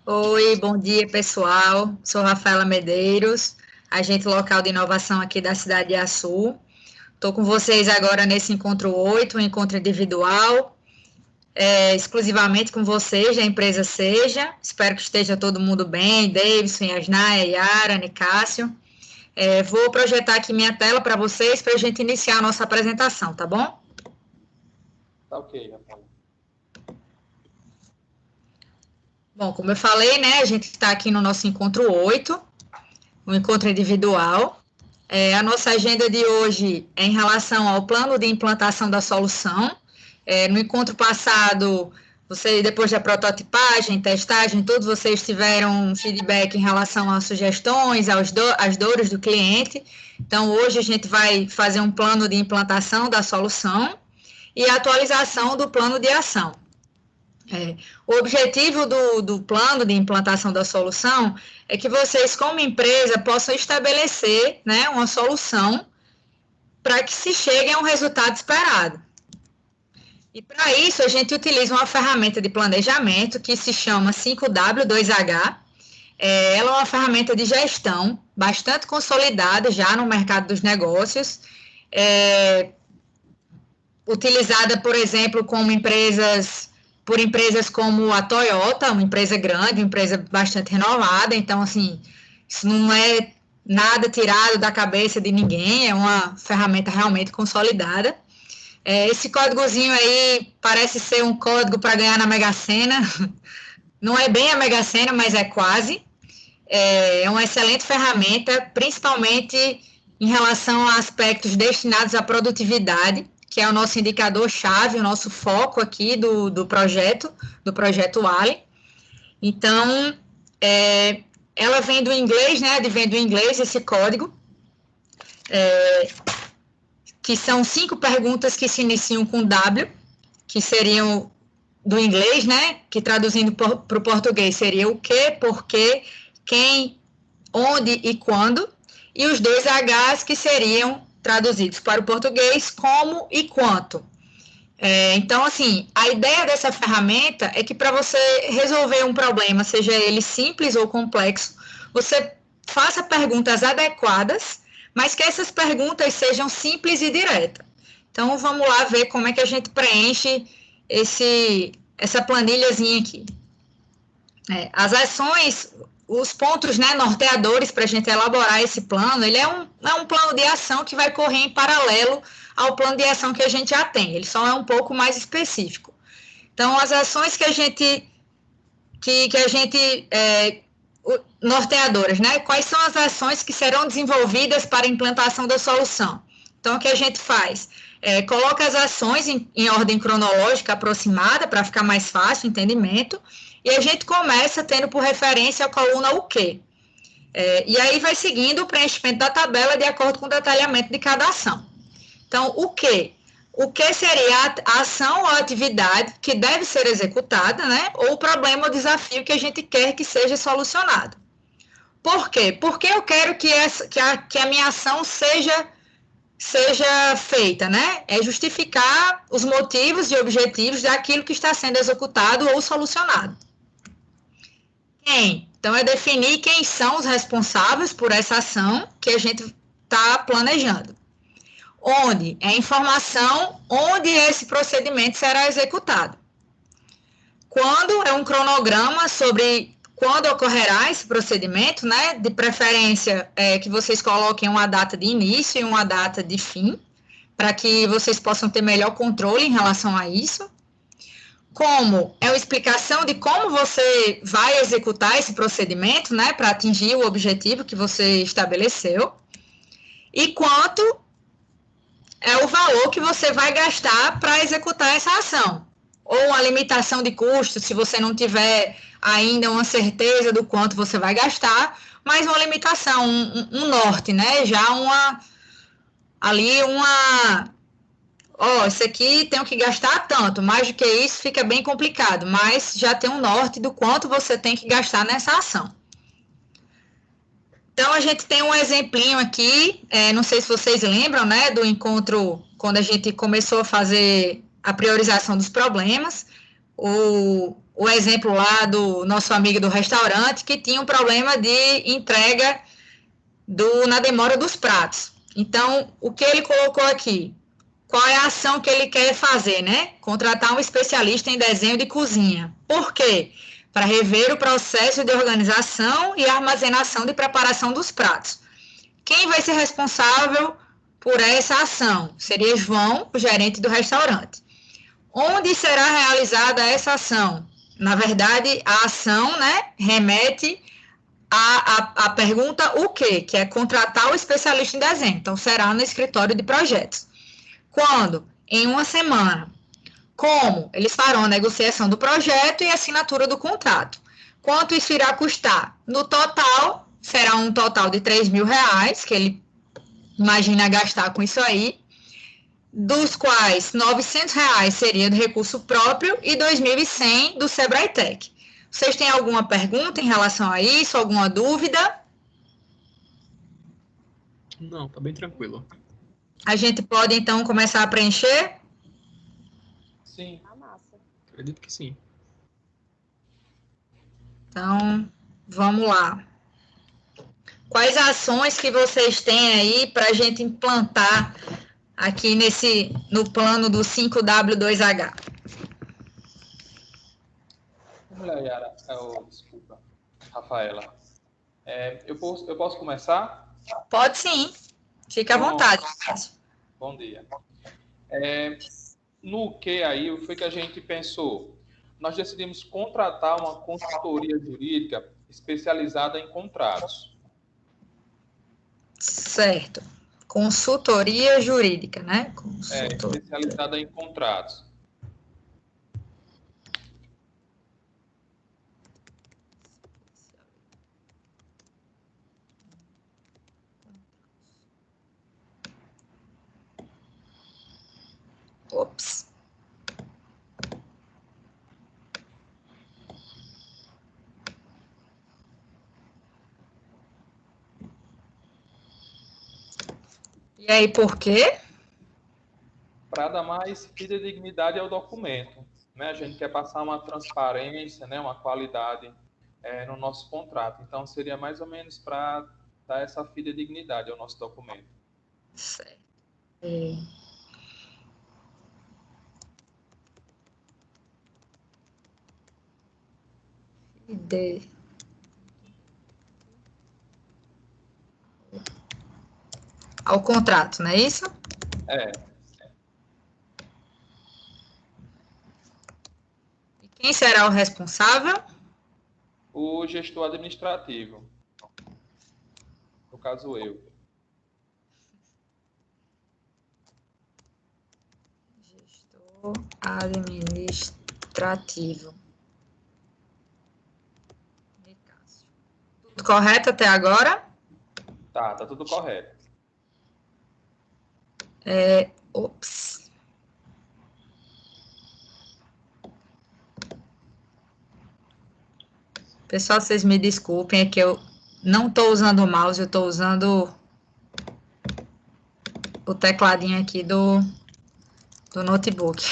Oi, bom dia, pessoal. Sou Rafaela Medeiros, agente local de inovação aqui da cidade de Açu. Estou com vocês agora nesse encontro 8, um encontro individual, exclusivamente com vocês, da empresa Seja. Espero que esteja todo mundo bem, Davidson, Yasnaya, Yara, Nicásio. Vou projetar aqui minha tela para vocês, para a gente iniciar a nossa apresentação, tá bom? Tá ok, Rafael. Bom, como eu falei, né, a gente está aqui no nosso encontro 8, um encontro individual. A nossa agenda de hoje é em relação ao plano de implantação da solução. No encontro passado, depois da prototipagem, testagem, tudo, vocês tiveram um feedback em relação às sugestões, às dores do cliente. Então, hoje a gente vai fazer um plano de implantação da solução e a atualização do plano de ação. O objetivo do plano de implantação da solução é que vocês, como empresa, possam estabelecer, né, uma solução para que se chegue a um resultado esperado. E para isso, a gente utiliza uma ferramenta de planejamento que se chama 5W2H. Ela é uma ferramenta de gestão bastante consolidada já no mercado dos negócios, utilizada, por exemplo, por empresas como a Toyota, uma empresa grande, uma empresa bastante renomada. Então, assim, isso não é nada tirado da cabeça de ninguém, é uma ferramenta realmente consolidada. Esse códigozinho aí parece ser um código para ganhar na Mega Sena. Não é bem a Mega Sena, mas é quase. É uma excelente ferramenta, principalmente em relação a aspectos destinados à produtividade, que é o nosso indicador-chave, o nosso foco aqui do projeto Ali. Então, ela vem do inglês, né? Advém do inglês esse código, que são 5 perguntas que se iniciam com W, que seriam do inglês, né? Que traduzindo para o português seria o que, porquê, quem, onde e quando. E os 2 Hs que seriam traduzidos para o português como e quanto. Então, assim, a ideia dessa ferramenta é que para você resolver um problema, seja ele simples ou complexo, você faça perguntas adequadas, mas que essas perguntas sejam simples e diretas. Então, vamos lá ver como é que a gente preenche essa planilhazinha aqui. As ações, os pontos, né, norteadores para a gente elaborar esse plano, ele é um plano de ação que vai correr em paralelo ao plano de ação que a gente já tem, ele só é um pouco mais específico. Então, as ações que a gente norteadoras, né? Quais são as ações que serão desenvolvidas para a implantação da solução? Então, o que a gente faz? Coloca as ações em ordem cronológica aproximada, para ficar mais fácil o entendimento, e a gente começa tendo por referência a coluna o quê. E aí vai seguindo o preenchimento da tabela de acordo com o detalhamento de cada ação. Então, o quê? O que seria a ação ou a atividade que deve ser executada, né? Ou o problema ou desafio que a gente quer que seja solucionado. Por quê? Porque eu quero que a minha ação seja feita, né? É justificar os motivos e objetivos daquilo que está sendo executado ou solucionado. Quem? Então, é definir quem são os responsáveis por essa ação que a gente está planejando. Onde? É a informação onde esse procedimento será executado. Quando? É um cronograma sobre quando ocorrerá esse procedimento, né? De preferência, que vocês coloquem uma data de início e uma data de fim, para que vocês possam ter melhor controle em relação a isso. Como? É uma explicação de como você vai executar esse procedimento, né? Para atingir o objetivo que você estabeleceu. E quanto é o valor que você vai gastar para executar essa ação. Ou a limitação de custo, se você não tiver ainda uma certeza do quanto você vai gastar, mas uma limitação, um norte, né? Já isso aqui tenho que gastar tanto, mais do que isso fica bem complicado, mas já tem um norte do quanto você tem que gastar nessa ação. Então, a gente tem um exemplinho aqui, não sei se vocês lembram, né, do encontro, quando a gente começou a fazer a priorização dos problemas, o o exemplo lá do nosso amigo do restaurante, que tinha um problema de entrega na demora dos pratos. Então, o que ele colocou aqui? Qual é a ação que ele quer fazer, né? Contratar um especialista em desenho de cozinha. Por quê? Para rever o processo de organização e armazenação de preparação dos pratos. Quem vai ser responsável por essa ação? Seria João, o gerente do restaurante. Onde será realizada essa ação? Na verdade, a ação, né, remete à pergunta o quê? Que é contratar o especialista em desenho. Então, será no escritório de projetos. Quando? Em uma semana. Como? Eles farão a negociação do projeto e a assinatura do contrato. Quanto isso irá custar? No total, será um total de R$ 3.000, que ele imagina gastar com isso aí, dos quais R$ 900 seria do recurso próprio e 2.100 do Sebrae Tech. Vocês têm alguma pergunta em relação a isso, alguma dúvida? Não, tá bem tranquilo. A gente pode, então, começar a preencher? Sim. Acredito que sim. Então, vamos lá. Quais ações que vocês têm aí para a gente implantar aqui no plano do 5W2H? Vamos lá, Yara. Desculpa, Rafaela. Eu posso começar? Pode sim. Fique à vontade. Bom dia. No que aí foi que a gente pensou? Nós decidimos contratar uma consultoria jurídica especializada em contratos. Certo. Consultoria jurídica, né? Especializada em contratos. Ops. E aí, por quê? Para dar mais fidedignidade ao documento, né? A gente quer passar uma transparência, né? Uma qualidade no nosso contrato. Então, seria mais ou menos para dar essa fidedignidade ao nosso documento. Certo. Ao contrato, não é isso? E quem será o responsável? O gestor administrativo. No caso, eu. Gestor administrativo. Tudo correto até agora? Tá tudo correto. Ops. Pessoal, vocês me desculpem, é que eu não estou usando o mouse, eu estou usando o tecladinho aqui do notebook.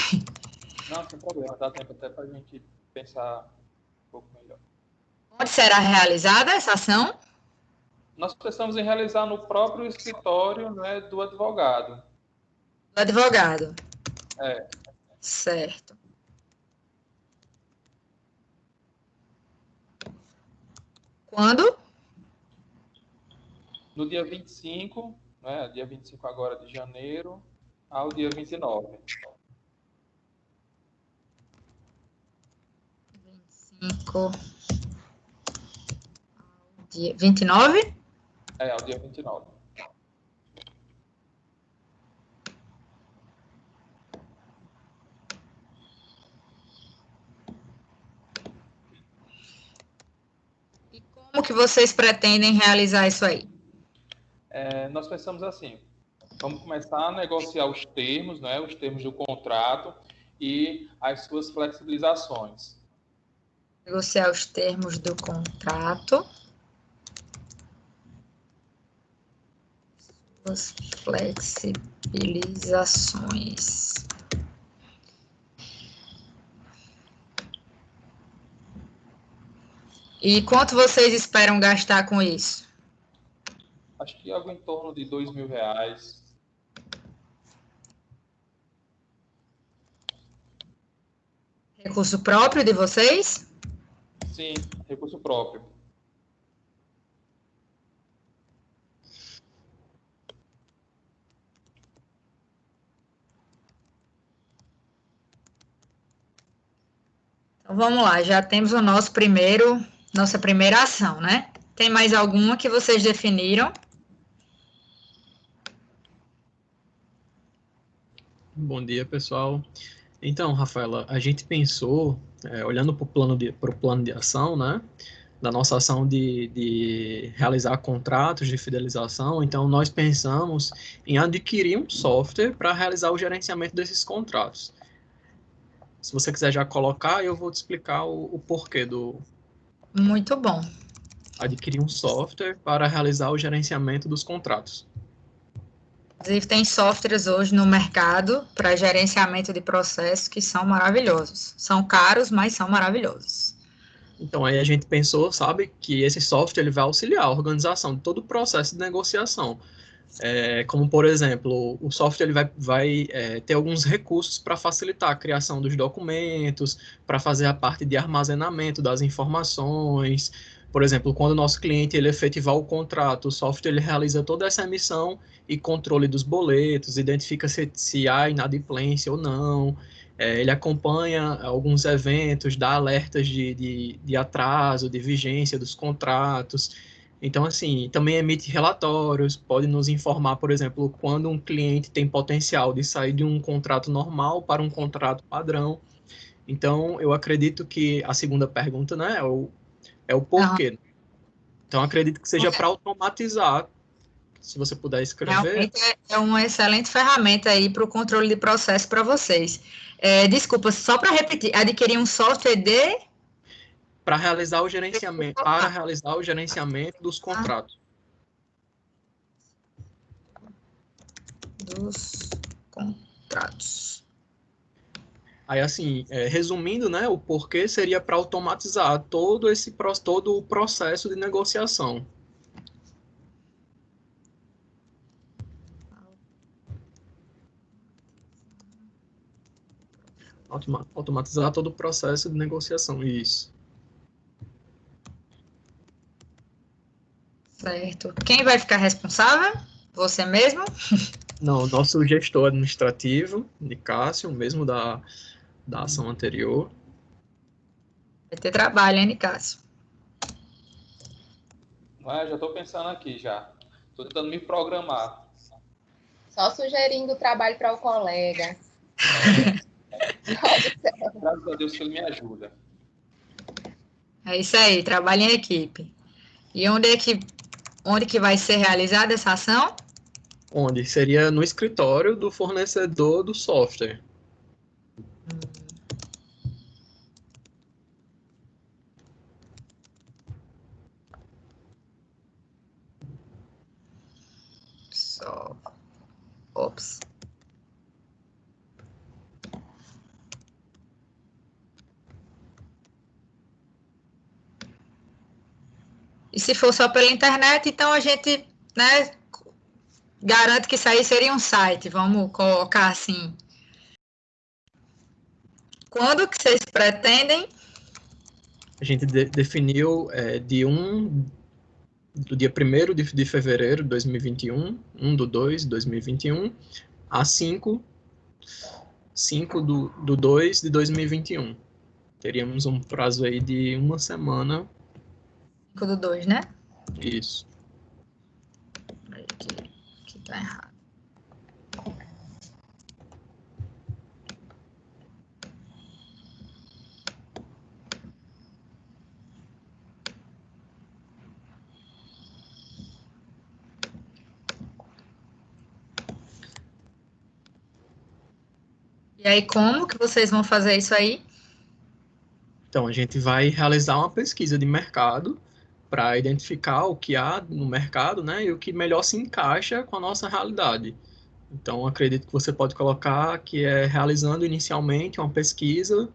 Não, sem problema, dá tempo até para a gente pensar um pouco melhor. Onde será realizada essa ação? Nós pensamos em realizar no próprio escritório, né, do advogado. Do advogado. Certo. Quando? No dia 25, né, dia 25 agora de janeiro, ao dia 29. 25 dia 29? Ao dia 29. E como que vocês pretendem realizar isso aí? Nós pensamos assim, vamos começar a negociar os termos, né, os termos do contrato e as suas flexibilizações. Negociar os termos do contrato. Suas flexibilizações. E quanto vocês esperam gastar com isso? Acho que algo em torno de R$ 2.000. Recurso próprio de vocês? Sim, recurso próprio. Então vamos lá, já temos o nossa primeira ação, né? Tem mais alguma que vocês definiram? Bom dia, pessoal. Então, Rafaela, a gente pensou, olhando para o plano de ação, né, da nossa ação de realizar contratos de fidelização, então nós pensamos em adquirir um software para realizar o gerenciamento desses contratos. Se você quiser já colocar, eu vou te explicar o porquê do Muito bom. adquirir um software para realizar o gerenciamento dos contratos. Inclusive, tem softwares hoje no mercado para gerenciamento de processos que são maravilhosos. São caros, mas são maravilhosos. Então, aí a gente pensou, sabe, que esse software ele vai auxiliar a organização de todo o processo de negociação. Como, por exemplo, o software ele vai ter alguns recursos para facilitar a criação dos documentos, para fazer a parte de armazenamento das informações. Por exemplo, quando o nosso cliente ele efetivar o contrato, o software ele realiza toda essa emissão e controle dos boletos, identifica se há inadimplência ou não. Ele acompanha alguns eventos, dá alertas de atraso, de vigência dos contratos. Então, assim, também emite relatórios, pode nos informar, por exemplo, quando um cliente tem potencial de sair de um contrato normal para um contrato padrão. Então, eu acredito que a segunda pergunta, né, é o porquê. Então, acredito que seja para automatizar, se você puder escrever. Realmente é uma excelente ferramenta aí para o controle de processo para vocês. Desculpa, só para repetir, adquirir um software Para realizar o gerenciamento dos contratos. Dos contratos. Aí, assim, resumindo, né, o porquê seria para automatizar todo o processo de negociação. Automatizar todo o processo de negociação, isso. Certo. Quem vai ficar responsável? Você mesmo? Não, nosso gestor administrativo, Nicásio, mesmo da ação anterior. Vai ter trabalho, hein, Cássio? Já estou pensando aqui já. Estou tentando me programar. Só sugerindo trabalho para o colega. Graças a Deus que ele me ajuda. É isso aí, trabalho em equipe. E onde que vai ser realizada essa ação? Onde? Seria no escritório do fornecedor do software. Ops. E se for só pela internet, então a gente, né, garante que isso aí seria um site, vamos colocar assim. Quando que vocês pretendem? A gente definiu do dia 1º de fevereiro de 2021, 1/2/2021, a 5/2/2021. Teríamos um prazo aí de uma semana. 5/2, né? Isso. Aqui tá errado. E aí, como que vocês vão fazer isso aí? Então, a gente vai realizar uma pesquisa de mercado para identificar o que há no mercado, né, e o que melhor se encaixa com a nossa realidade. Então, acredito que você pode colocar que é realizando inicialmente uma pesquisa.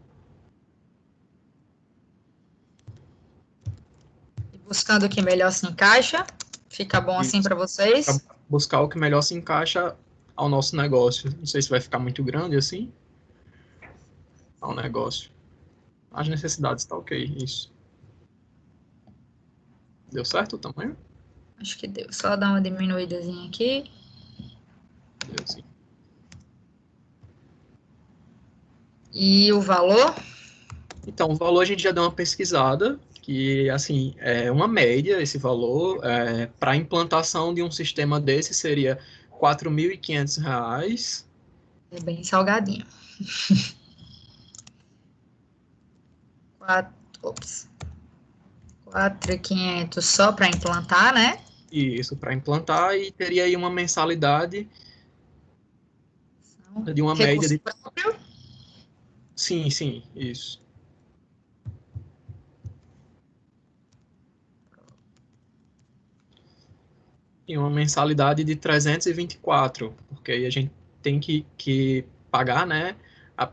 buscando o que melhor se encaixa. Fica bom assim Isso. para vocês? Pra buscar o que melhor se encaixa ao nosso negócio. Não sei se vai ficar muito grande assim. Ao negócio. As necessidades, tá ok, isso. Deu certo o tamanho? Acho que deu. Só dar uma diminuídazinha aqui. Deu sim. E o valor? Então, o valor a gente já deu uma pesquisada, que, assim, é uma média esse valor. Para a implantação de um sistema desse seria R$ 4.500. É bem salgadinho. 4.500 só para implantar, né? Isso, para implantar, e teria aí uma mensalidade de uma média Recurso de... próprio? Sim, sim, isso. E uma mensalidade de 324, porque aí a gente tem que pagar, né,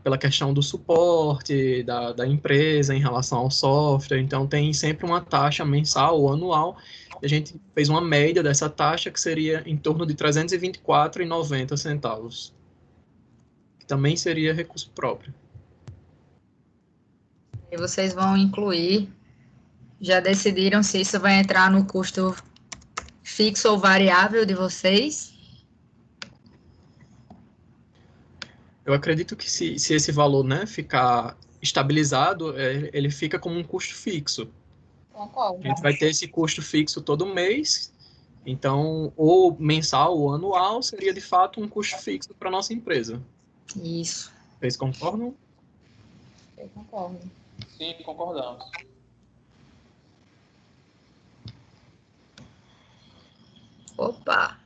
pela questão do suporte da empresa em relação ao software, então tem sempre uma taxa mensal ou anual, e a gente fez uma média dessa taxa que seria em torno de R$ 324,90, que também seria recurso próprio. E vocês vão incluir. Já decidiram se isso vai entrar no custo fixo ou variável de vocês? Eu acredito que se esse valor, né, ficar estabilizado, ele fica como um custo fixo. Concordo. A gente vai ter esse custo fixo todo mês, então, ou mensal ou anual, seria de fato um custo fixo para a nossa empresa. Isso. Vocês concordam? Eu concordo. Sim, concordamos. Opa!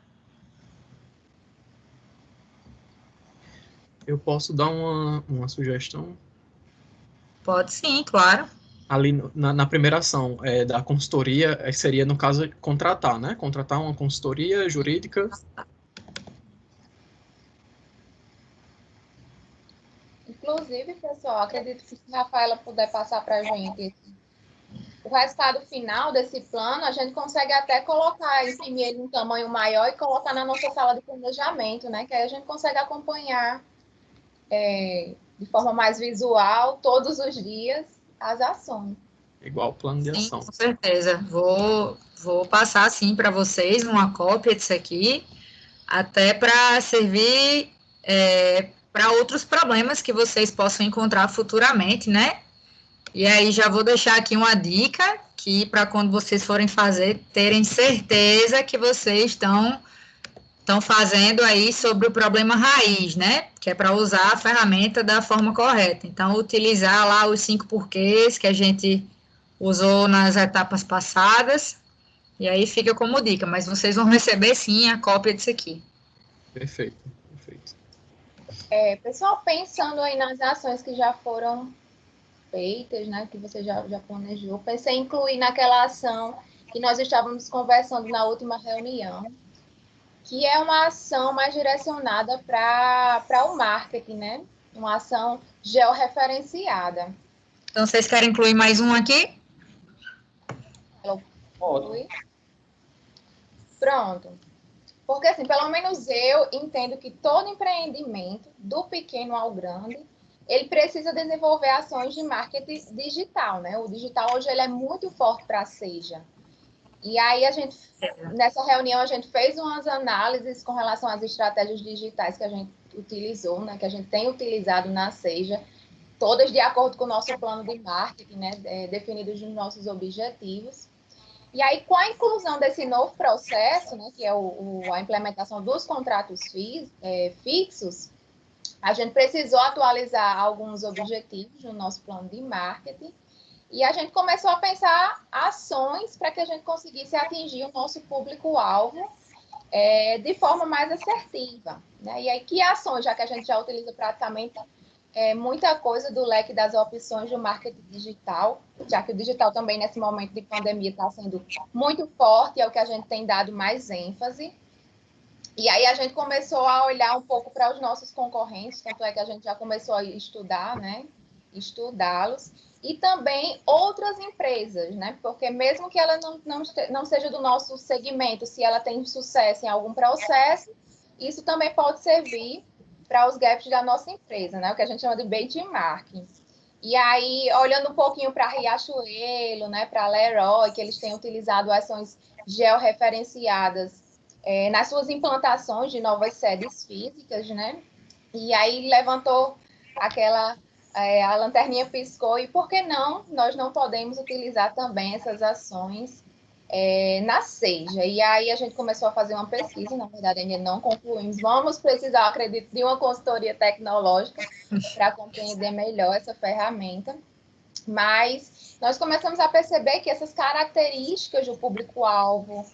Eu posso dar uma sugestão? Pode sim, claro. Ali na primeira ação da consultoria, seria, no caso, contratar, né? Contratar uma consultoria jurídica. Inclusive, pessoal, acredito que se a Rafaela puder passar para a gente o resultado final desse plano, a gente consegue até colocar, imprimir ele em tamanho maior e colocar na nossa sala de planejamento, né? Que aí a gente consegue acompanhar de forma mais visual, todos os dias, as ações. Igual o plano de Sim, ação. com certeza. Vou passar sim para vocês uma cópia disso aqui, até para servir para outros problemas que vocês possam encontrar futuramente, né? E aí já vou deixar aqui uma dica que para quando vocês forem fazer, terem certeza que vocês estão fazendo aí sobre o problema raiz, né? Que é para usar a ferramenta da forma correta. Então, utilizar lá os 5 porquês que a gente usou nas etapas passadas, e aí fica como dica, mas vocês vão receber sim a cópia disso aqui. Perfeito, perfeito. Pessoal, pensando aí nas ações que já foram feitas, né, que você já planejou, pensei em incluir naquela ação que nós estávamos conversando na última reunião, que é uma ação mais direcionada para o marketing, né? Uma ação georreferenciada. Então, vocês querem incluir mais um aqui? Ótimo. Pronto. Porque, assim, pelo menos eu entendo que todo empreendimento, do pequeno ao grande, ele precisa desenvolver ações de marketing digital, né? O digital hoje ele é muito forte para a Seja. E aí nessa reunião, a gente fez umas análises com relação às estratégias digitais que a gente utilizou, né? Que a gente tem utilizado na Seja, todas de acordo com o nosso plano de marketing, né? Definidos nos nossos objetivos. E aí, com a inclusão desse novo processo, né, que é a implementação dos contratos fixos, a gente precisou atualizar alguns objetivos no nosso plano de marketing e a gente começou a pensar ações para que a gente conseguisse atingir o nosso público-alvo de forma mais assertiva. Né? E aí, que ações, já que a gente já utiliza praticamente muita coisa do leque das opções do marketing digital, já que o digital também, nesse momento de pandemia, está sendo muito forte, é o que a gente tem dado mais ênfase. E aí a gente começou a olhar um pouco para os nossos concorrentes, tanto é que a gente já começou a estudar, né? Estudá-los. e também outras empresas, né? Porque mesmo que ela não seja do nosso segmento, se ela tem sucesso em algum processo, isso também pode servir para os gaps da nossa empresa, né? O que a gente chama de benchmarking. E aí, olhando um pouquinho para Riachuelo, né, para Leroy, que eles têm utilizado ações georreferenciadas nas suas implantações de novas sedes físicas, né? E aí levantou aquela... a lanterninha piscou, e por que não? Nós não podemos utilizar também essas ações na Seja. E aí a gente começou a fazer uma pesquisa, na verdade ainda não concluímos. Vamos precisar, acredito, de uma consultoria tecnológica para compreender melhor essa ferramenta. Mas nós começamos a perceber que essas características do público-alvo,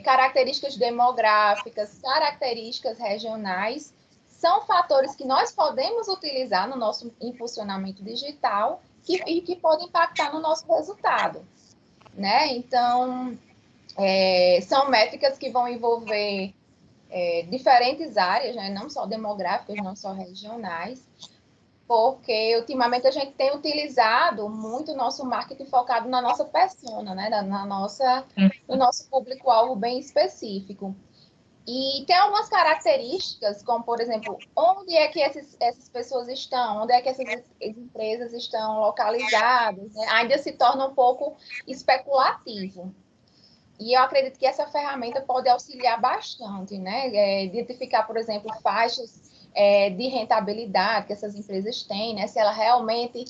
características demográficas, características regionais, são fatores que nós podemos utilizar no nosso impulsionamento digital e que podem impactar no nosso resultado, né? Então, são métricas que vão envolver diferentes áreas, né? Não só demográficas, não só regionais, porque ultimamente a gente tem utilizado muito o nosso marketing focado na nossa persona, né? No nosso público-alvo bem específico. E tem algumas características, como, por exemplo, onde é que essas pessoas estão, onde é que essas empresas estão localizadas, né? Ainda se torna um pouco especulativo. E eu acredito que essa ferramenta pode auxiliar bastante, né? Identificar, por exemplo, faixas de rentabilidade que essas empresas têm, né? Se ela realmente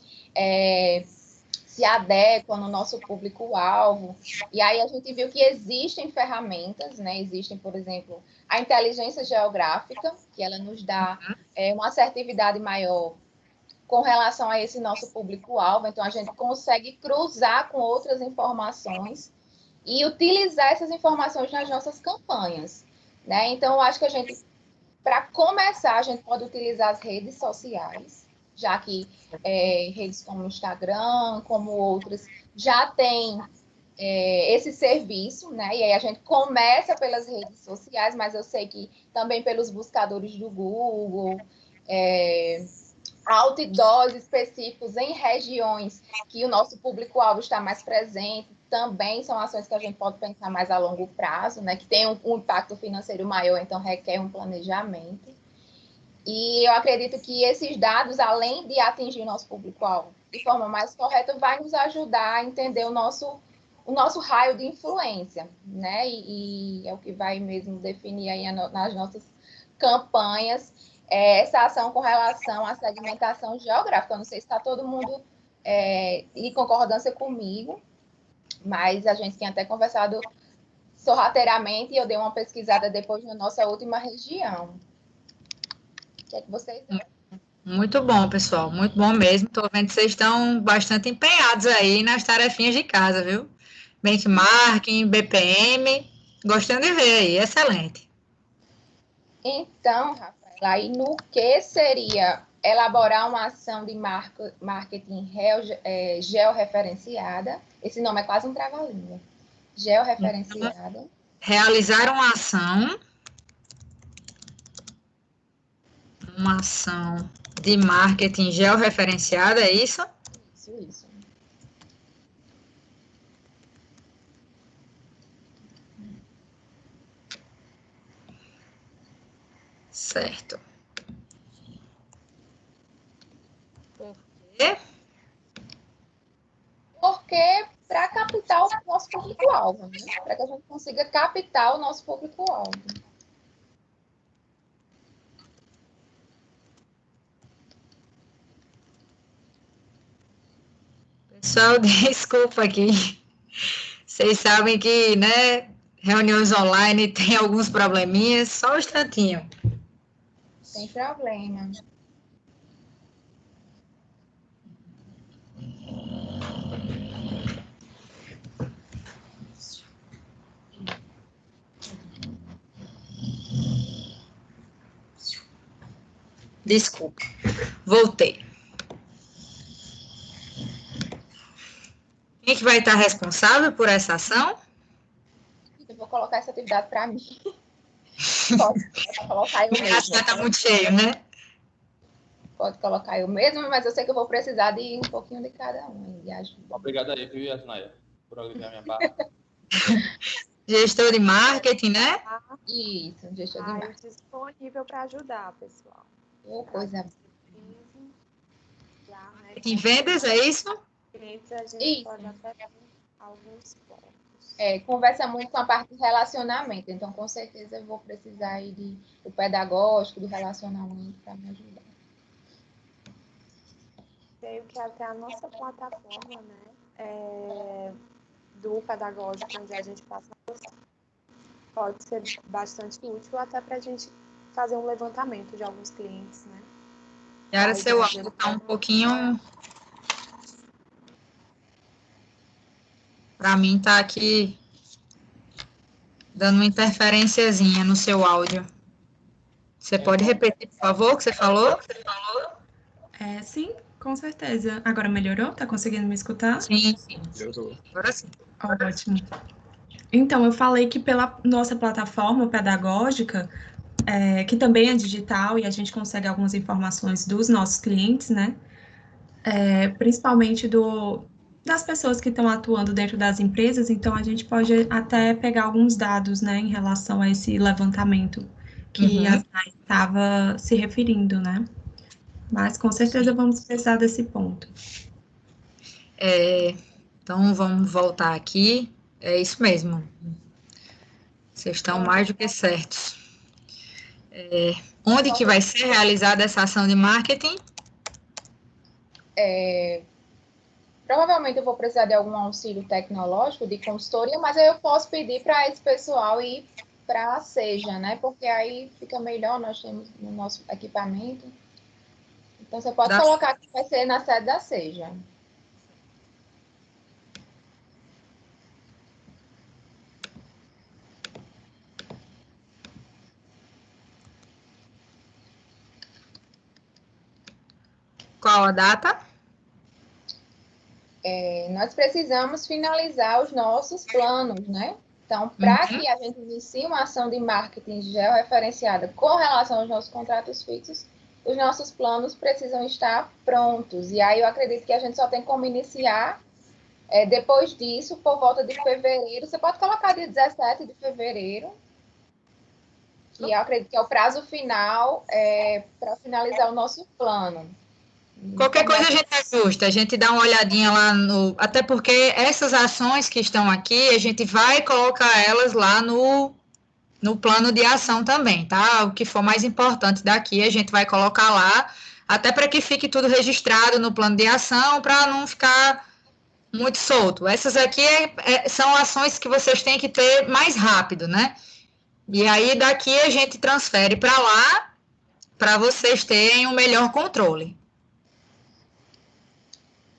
se adequa no nosso público-alvo. E aí a gente viu que existem ferramentas, né? Existem, por exemplo, a inteligência geográfica, que ela nos dá uma assertividade maior com relação a esse nosso público-alvo. Então, a gente consegue cruzar com outras informações e utilizar essas informações nas nossas campanhas, né? Então, eu acho que a gente, para começar, a gente pode utilizar as redes sociais, já que redes como o Instagram, como outras, já tem esse serviço, né? E aí a gente começa pelas redes sociais, mas eu sei que também pelos buscadores do Google, outdoors específicos em regiões que o nosso público-alvo está mais presente, também são ações que a gente pode pensar mais a longo prazo, né? Que tem um impacto financeiro maior, então requer um planejamento. E eu acredito que esses dados, além de atingir o nosso público-alvo de forma mais correta, vai nos ajudar a entender o nosso raio de influência, né? E é o que vai mesmo definir aí nas nossas campanhas essa ação com relação à segmentação geográfica. Eu não sei se está todo mundo em concordância comigo, mas a gente tem até conversado sorrateiramente e eu dei uma pesquisada depois na nossa última região. O que é que vocês acham? Muito bom, pessoal, muito bom mesmo. Estou vendo que vocês estão bastante empenhados aí nas tarefinhas de casa, viu? Benchmarking, BPM, gostando de ver aí, excelente. Então, Rafael, aí no que seria elaborar uma ação de marketing georreferenciada? Esse nome é quase um trava-língua. Georreferenciada. Realizar uma ação de marketing georreferenciada, é isso? Isso. Certo. Por quê? Porque para captar o nosso público-alvo, né? Para que a gente consiga captar o nosso público-alvo. Pessoal, desculpa aqui. Vocês sabem que, né, reuniões online tem alguns probleminhas, só um instantinho. Sem problema. Desculpa. Voltei. Quem que vai estar responsável por essa ação? Eu vou colocar essa atividade para mim. Pode colocar eu mesmo. Está muito cheio, né? Pode colocar eu mesma, mas eu sei que eu vou precisar de um pouquinho de cada um, de ajuda. Obrigado aí, viu, Yasnaia, por aliviar minha barra. Gestor de marketing, né? Isso, gestor de marketing. Disponível para ajudar, pessoal. Coisa já, né, Em vendas, é isso? clientes, a gente Isso. pode até ter alguns pontos. Conversa muito com a parte de relacionamento, então com certeza eu vou precisar aí do pedagógico, do relacionamento para me ajudar. Creio que até a nossa plataforma, né, do pedagógico, onde a gente passa, pode ser bastante útil até para a gente fazer um levantamento de alguns clientes, né? Yara, seu áudio está um pouquinho... Para mim tá aqui dando uma interferenciazinha no seu áudio. Você pode repetir, por favor, o que você falou? Sim, com certeza. Agora melhorou? Tá conseguindo me escutar? Sim. Melhorou. Agora sim. Ótimo. Então, eu falei que pela nossa plataforma pedagógica, que também é digital e a gente consegue algumas informações dos nossos clientes, né? Principalmente das pessoas que estão atuando dentro das empresas, então a gente pode até pegar alguns dados, né, em relação a esse levantamento que a Zay estava se referindo, né? Mas com certeza vamos precisar desse ponto. Então, vamos voltar aqui. É isso mesmo. Vocês estão mais do que certos. Onde que vai ser realizada essa ação de marketing? Provavelmente eu vou precisar de algum auxílio tecnológico, de consultoria, mas aí eu posso pedir para esse pessoal ir para a Seja, né? Porque aí fica melhor, nós temos no nosso equipamento. Então, você pode colocar que vai ser na sede da Seja. Qual a data? Nós precisamos finalizar os nossos planos, né? Então, para que a gente inicie uma ação de marketing georreferenciada com relação aos nossos contratos fixos, os nossos planos precisam estar prontos. E aí eu acredito que a gente só tem como iniciar depois disso, por volta de fevereiro. Você pode colocar dia 17 de fevereiro, que eu acredito que é o prazo final para finalizar o nosso plano. Qualquer coisa a gente ajusta, a gente dá uma olhadinha lá no... Até porque essas ações que estão aqui, a gente vai colocar elas lá no plano de ação também, tá? O que for mais importante daqui, a gente vai colocar lá, até para que fique tudo registrado no plano de ação, para não ficar muito solto. Essas aqui são ações que vocês têm que ter mais rápido, né? E aí, daqui a gente transfere para lá, para vocês terem um melhor controle.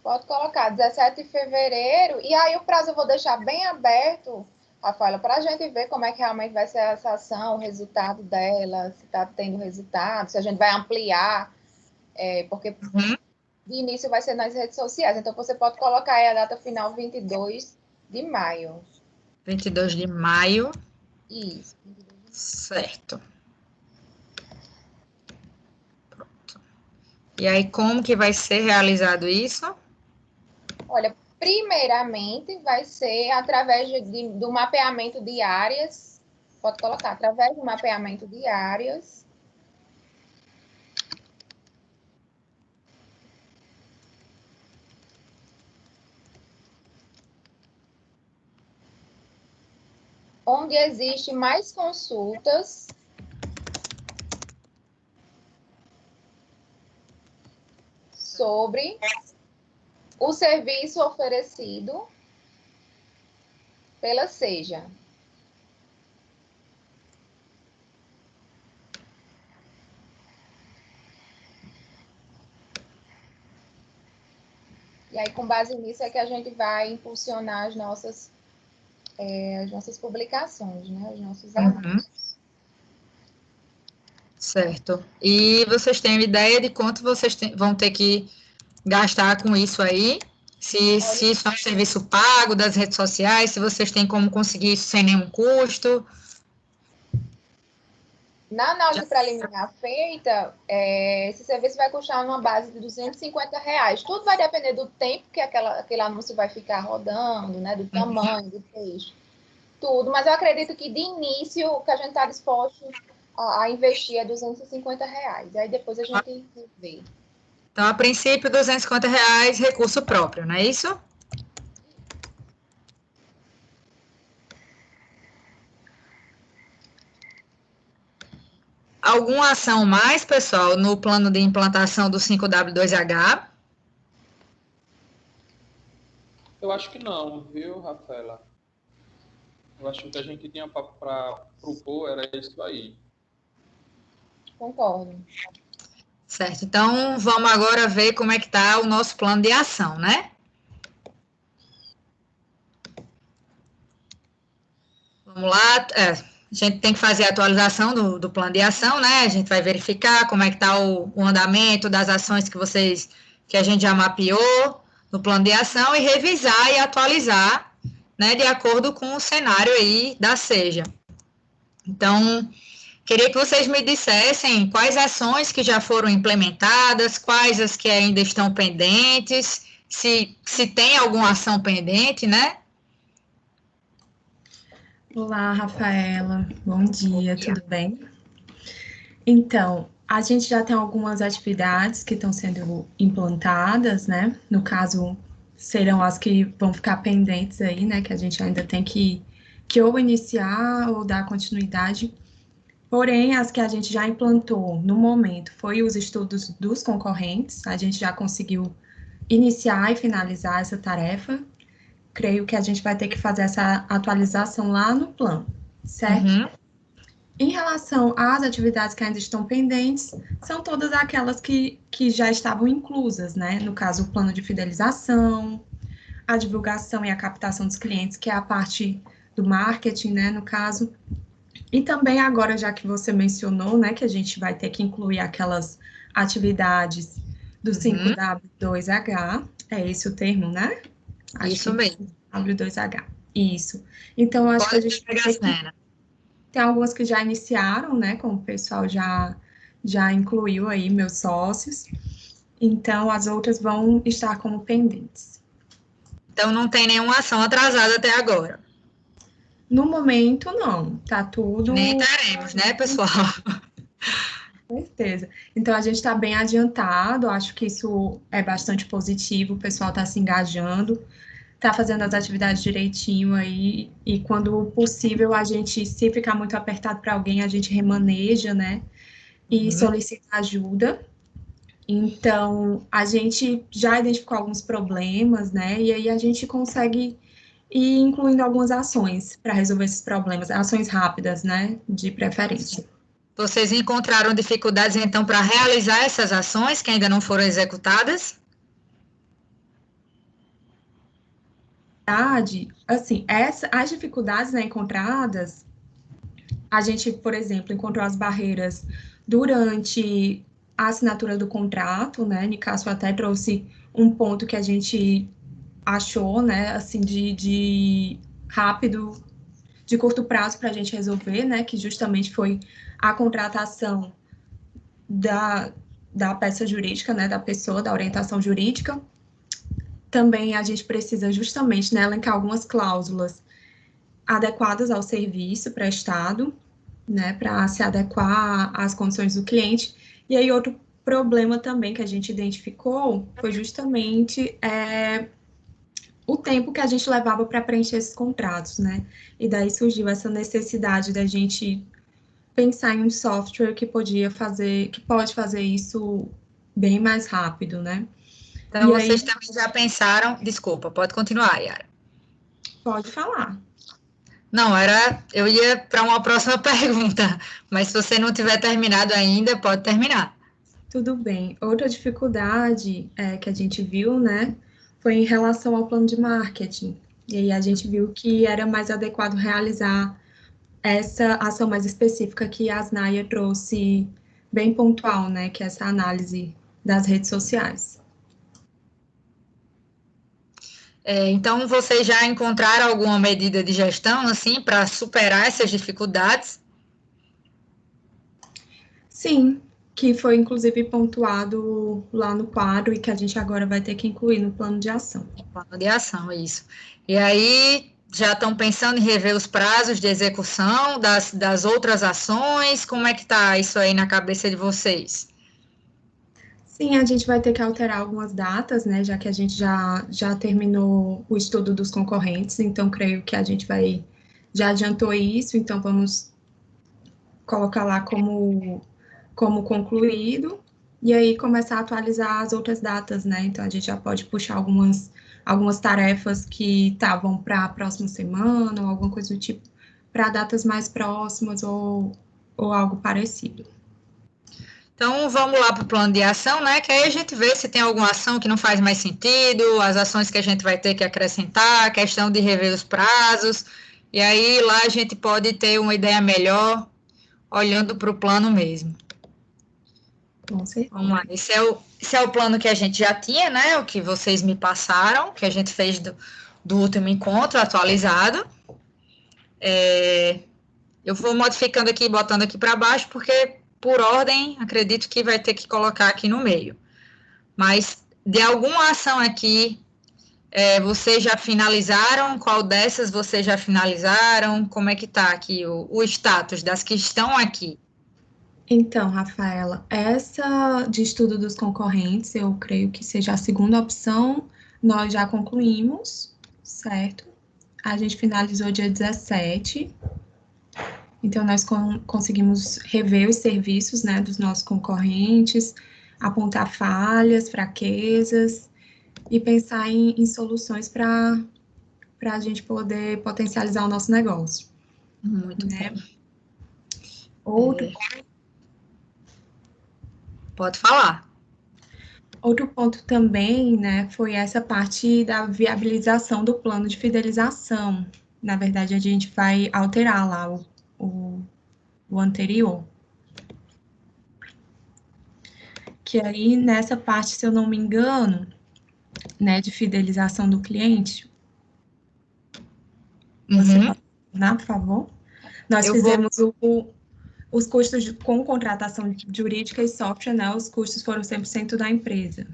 Pode colocar 17 de fevereiro, e aí o prazo eu vou deixar bem aberto, Rafaela, para a gente ver como é que realmente vai ser essa ação, o resultado dela, se está tendo resultado, se a gente vai ampliar, porque de início vai ser nas redes sociais, então você pode colocar aí a data final 22 de maio. 22 de maio. Isso. Certo. Pronto. E aí, como que vai ser realizado isso? Olha, primeiramente vai ser através do mapeamento de áreas, pode colocar, através do mapeamento de áreas, onde existe mais consultas sobre o serviço oferecido pela Seja. E aí, com base nisso, é que a gente vai impulsionar as nossas publicações, né? Os nossos anúncios. Certo. E vocês têm ideia de quanto vocês vão ter que gastar com isso aí? Se isso é um serviço pago das redes sociais, se vocês têm como conseguir isso sem nenhum custo? Na análise preliminar feita, esse serviço vai custar uma base de R$250. Tudo vai depender do tempo que aquele anúncio vai ficar rodando, né? Do tamanho, do texto, tudo. Mas eu acredito que, de início, o que a gente está disposto a investir é R$250. Aí depois a gente vê. Então, a princípio, R$250, recurso próprio, não é isso? Alguma ação mais, pessoal, no plano de implantação do 5W2H? Eu acho que não, viu, Rafaela? Eu acho que o que a gente tinha para propor era isso aí. Concordo. Certo, então vamos agora ver como é que está o nosso plano de ação, né? Vamos lá, a gente tem que fazer a atualização do plano de ação, né? A gente vai verificar como é que está o andamento das ações que a gente já mapeou no plano de ação e revisar e atualizar, né, de acordo com o cenário aí da SEJA. Então, queria que vocês me dissessem quais ações que já foram implementadas, quais as que ainda estão pendentes, se tem alguma ação pendente, né? Olá, Rafaela. Bom dia, tudo bem? Então, a gente já tem algumas atividades que estão sendo implantadas, né? No caso, serão as que vão ficar pendentes aí, né? Que a gente ainda tem que ou iniciar ou dar continuidade. Porém, as que a gente já implantou no momento foi os estudos dos concorrentes. A gente já conseguiu iniciar e finalizar essa tarefa. Creio que a gente vai ter que fazer essa atualização lá no plano, certo? Uhum. Em relação às atividades que ainda estão pendentes, são todas aquelas que já estavam inclusas, né? No caso, o plano de fidelização, a divulgação e a captação dos clientes, que é a parte do marketing, né? No caso. E também agora, já que você mencionou, né? Que a gente vai ter que incluir aquelas atividades do 5W2H, é esse o termo, né? Isso mesmo. W2H. Isso. Então, acho que a gente vai ter que... Tem algumas que já iniciaram, né? Como o pessoal já incluiu aí, meus sócios. Então, as outras vão estar como pendentes. Então, não tem nenhuma ação atrasada até agora? No momento, não. Tá tudo... Nem teremos, né, pessoal? Com certeza. Então, a gente está bem adiantado. Acho que isso é bastante positivo. O pessoal está se engajando. Tá fazendo as atividades direitinho aí, e quando possível, a gente, se ficar muito apertado para alguém, a gente remaneja, né, e solicita ajuda. Então, a gente já identificou alguns problemas, né, e aí a gente consegue ir incluindo algumas ações para resolver esses problemas, ações rápidas, né, de preferência. Vocês encontraram dificuldades, então, para realizar essas ações que ainda não foram executadas? Assim, as dificuldades, né, encontradas, a gente, por exemplo, encontrou as barreiras durante a assinatura do contrato, né, Nicasso até trouxe um ponto que a gente achou, né, assim, de rápido, de curto prazo para a gente resolver, né, que justamente foi a contratação da peça jurídica, né, da pessoa, da orientação jurídica. Também a gente precisa justamente, né, elencar algumas cláusulas adequadas ao serviço prestado, né, para se adequar às condições do cliente. E aí, outro problema também que a gente identificou foi justamente o tempo que a gente levava para preencher esses contratos, né? E daí surgiu essa necessidade da gente pensar em um software que pode fazer isso bem mais rápido, né? Então, vocês também já pensaram... Desculpa, pode continuar, Yara. Pode falar. Não, eu ia para uma próxima pergunta, mas se você não tiver terminado ainda, pode terminar. Tudo bem. Outra dificuldade que a gente viu, né, foi em relação ao plano de marketing. E aí a gente viu que era mais adequado realizar essa ação mais específica que a Asnaia trouxe bem pontual, né, que é essa análise das redes sociais. Então, vocês já encontraram alguma medida de gestão, assim, para superar essas dificuldades? Sim, que foi inclusive pontuado lá no quadro e que a gente agora vai ter que incluir no plano de ação. Plano de ação, isso. E aí, já estão pensando em rever os prazos de execução das outras ações? Como é que está isso aí na cabeça de vocês? Sim, a gente vai ter que alterar algumas datas, né, já que a gente já terminou o estudo dos concorrentes, então creio que a gente já adiantou isso, então vamos colocar lá como concluído, e aí começar a atualizar as outras datas, né, então a gente já pode puxar algumas tarefas que estavam para a próxima semana, ou alguma coisa do tipo, para datas mais próximas, ou algo parecido. Então, vamos lá para o plano de ação, né? Que aí a gente vê se tem alguma ação que não faz mais sentido, as ações que a gente vai ter que acrescentar, a questão de rever os prazos, e aí lá a gente pode ter uma ideia melhor, olhando para o plano mesmo. Vamos lá, esse é o plano que a gente já tinha, né? O que vocês me passaram, que a gente fez do último encontro atualizado. Eu vou modificando aqui, botando aqui para baixo, porque por ordem, acredito que vai ter que colocar aqui no meio. Mas de alguma ação aqui, vocês já finalizaram? Qual dessas vocês já finalizaram? Como é que está aqui o status das que estão aqui? Então, Rafaela, essa de estudo dos concorrentes, eu creio que seja a segunda opção, nós já concluímos, certo? A gente finalizou dia 17, então nós conseguimos rever os serviços, né, dos nossos concorrentes, apontar falhas, fraquezas e pensar em soluções para a gente poder potencializar o nosso negócio. Muito né? bom. Outro Pode falar. Outro ponto também, né, foi essa parte da viabilização do plano de fidelização. Na verdade, a gente vai alterar lá o anterior. Que aí, nessa parte, se eu não me engano, né, de fidelização do cliente, você pode dar, por favor? Nós fizemos os custos com contratação jurídica e software, né, os custos foram 100% da empresa.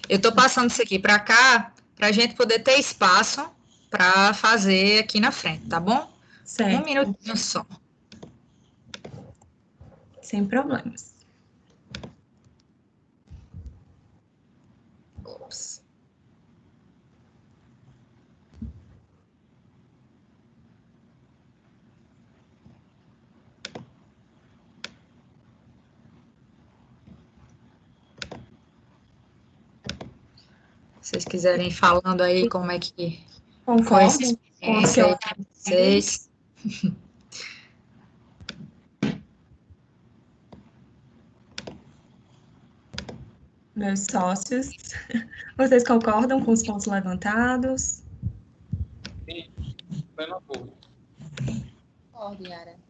Eu estou passando isso aqui para cá, para a gente poder ter espaço para fazer aqui na frente, tá bom? Certo. 1 minutinho só. Sem problemas. Ops. Se vocês quiserem ir falando aí como é que foi essa experiência aí para vocês. Meus sócios, vocês concordam com os pontos levantados? Sim, pleno acordo. Concordo, Yara.